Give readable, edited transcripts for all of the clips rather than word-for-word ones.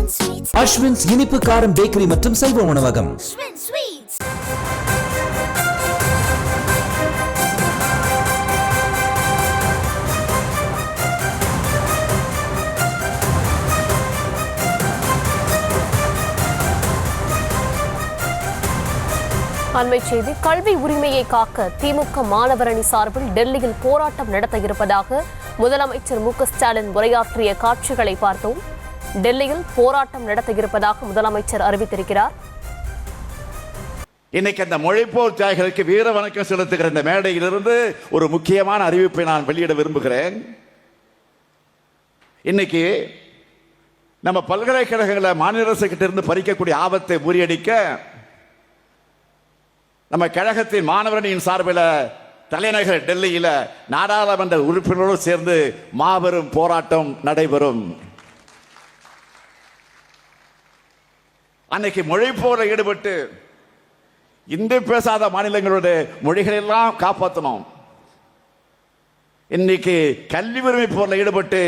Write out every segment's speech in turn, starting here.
அஸ்வின்ஸ் இனிப்பு காரம் பேக்கரி மற்றும் செல்வ உணவகம். அண்மை செய்தி. கல்வி உரிமையை காக்க திமுக மாணவர் அணி சார்பில் டெல்லியில் போராட்டம் நடத்த இருப்பதாக முதலமைச்சர் மு.க.ஸ்டாலின் உரையாற்றிய காட்சிகளை பார்த்தோம். டெல்லியில் போராட்டம் நடத்த இருப்பதாக முதலமைச்சர் அறிவித்திருக்கிறார். இன்னைக்கு அந்த மொழிப்போர் தியாகிகளுக்கு வீர வணக்கம் செலுத்துகிற இந்த மேடையிலிருந்து ஒரு முக்கியமான அறிவிப்பை நான் வெளியிட விரும்புகிறேன். இன்னைக்கு நம்ம பல்கலைக்கழகங்களை மாநில அரசு கிட்ட இருந்து பறிக்கக்கூடிய ஆபத்தை முறியடிக்க நம்ம கழகத்தின் மாணவரணியின் சார்பில் தலைநகர் டெல்லியில் நாடாளுமன்ற உறுப்பினரோடு சேர்ந்து மாபெரும் போராட்டம் நடைபெறும். அன்னைக்கு மொழிப்போரில் ஈடுபட்டு இந்தி பேசாத மாநிலங்களுடைய மொழிகளெல்லாம் காப்பாற்றணும். இன்னைக்கு கல்வி உரிமை போரில் ஈடுபட்டு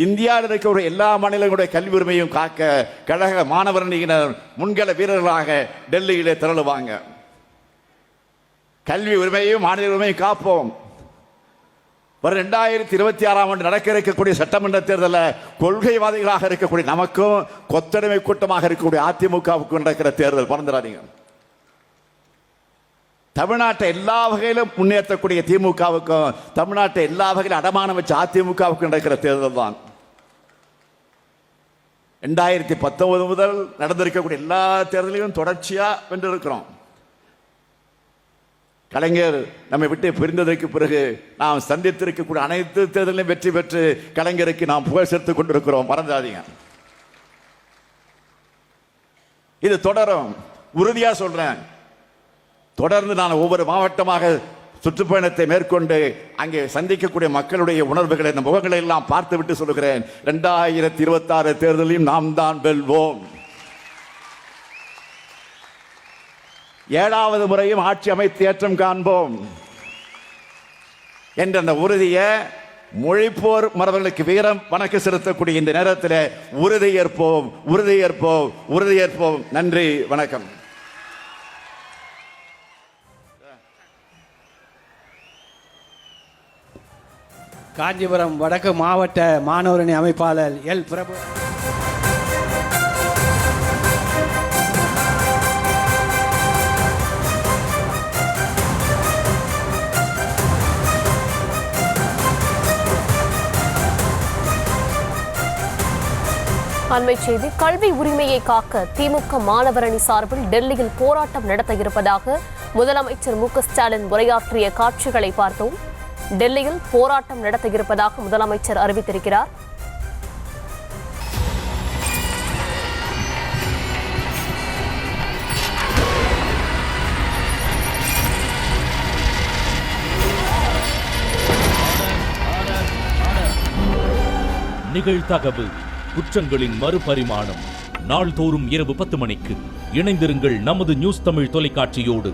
இந்தியாவில் இருக்கக்கூடிய எல்லா மாநிலங்களுடைய கல்வி உரிமையும் காக்க கழக மாணவரணியினர் முன்கள வீரர்களாக டெல்லியிலே திரளுவாங்க. கல்வி உரிமையும் மாநில உரிமையும் காப்போம். வரும் 2026ஆம் ஆண்டு நடக்க இருக்கக்கூடிய சட்டமன்ற தேர்தலில் கொள்கைவாதிகளாக இருக்கக்கூடிய நமக்கும் கொத்தடிமை கூட்டமாக இருக்கக்கூடிய அதிமுகவுக்கும் நடக்கிற தேர்தல் பறந்துடாதீங்க. தமிழ்நாட்டை எல்லா வகையிலும் முன்னேற்றக்கூடிய திமுகவுக்கும் தமிழ்நாட்டை எல்லா வகையிலும் அடமானம் வச்ச அதிமுகவுக்கும் நடக்கிற தேர்தல் தான். 2019 முதல் நடந்திருக்கக்கூடிய எல்லா தேர்தலையும் தொடர்ச்சியா வென்றிருக்கிறோம். கலைஞர் நம்மை விட்டு பிரிந்ததற்கு பிறகு நாம் சந்தித்திருக்கக்கூடிய அனைத்து தேர்தலையும் வெற்றி பெற்று கலைஞருக்கு நாம் புகழ் சேர்த்துக் கொண்டிருக்கிறோம். மறந்துடாதீங்க. இது தொடரும். உறுதியா சொல்றேன். தொடர்ந்து நான் ஒவ்வொரு மாவட்டமாக சுற்றுப்பயணத்தை மேற்கொண்டு அங்கே சந்திக்கக்கூடிய மக்களுடைய உணர்வுகளை இந்த முகங்களை எல்லாம் பார்த்து விட்டு சொல்லுகிறேன். 2026 தேர்தலையும் நாம் தான் வெல்வோம். 7வது முறையும் ஆட்சி அமைத்து ஏற்றம் காண்போம் என்ற அந்த உறுதியை மொழிப்போர் மரபர்களுக்கு வீரம் வணக்கம் செலுத்தக்கூடிய இந்த நேரத்தில் உறுதியேற்போம், உறுதியேற்போம், உறுதியேற்போம். நன்றி, வணக்கம். காஞ்சிபுரம் வடக்கு மாவட்ட மாணவரணி அமைப்பாளர் எல். பிரபு. அண்மை செய்தி. கல்வி உரிமையை காக்க திமுக மாணவர் அணி சார்பில் டெல்லியில் போராட்டம் நடத்த இருப்பதாக முதலமைச்சர் மு.க.ஸ்டாலின் உரையாற்றிய காட்சிகளை பார்த்தோம். டெல்லியில் போராட்டம் நடத்த இருப்பதாக முதலமைச்சர் அறிவித்திருக்கிறார். நிகழ்தகவு குற்றங்களின் மறுபரிமாணம். நாள்தோறும் இரவு 10 மணிக்கு இணைந்திருங்கள் நமது நியூஸ் தமிழ் தொலைக்காட்சியோடு.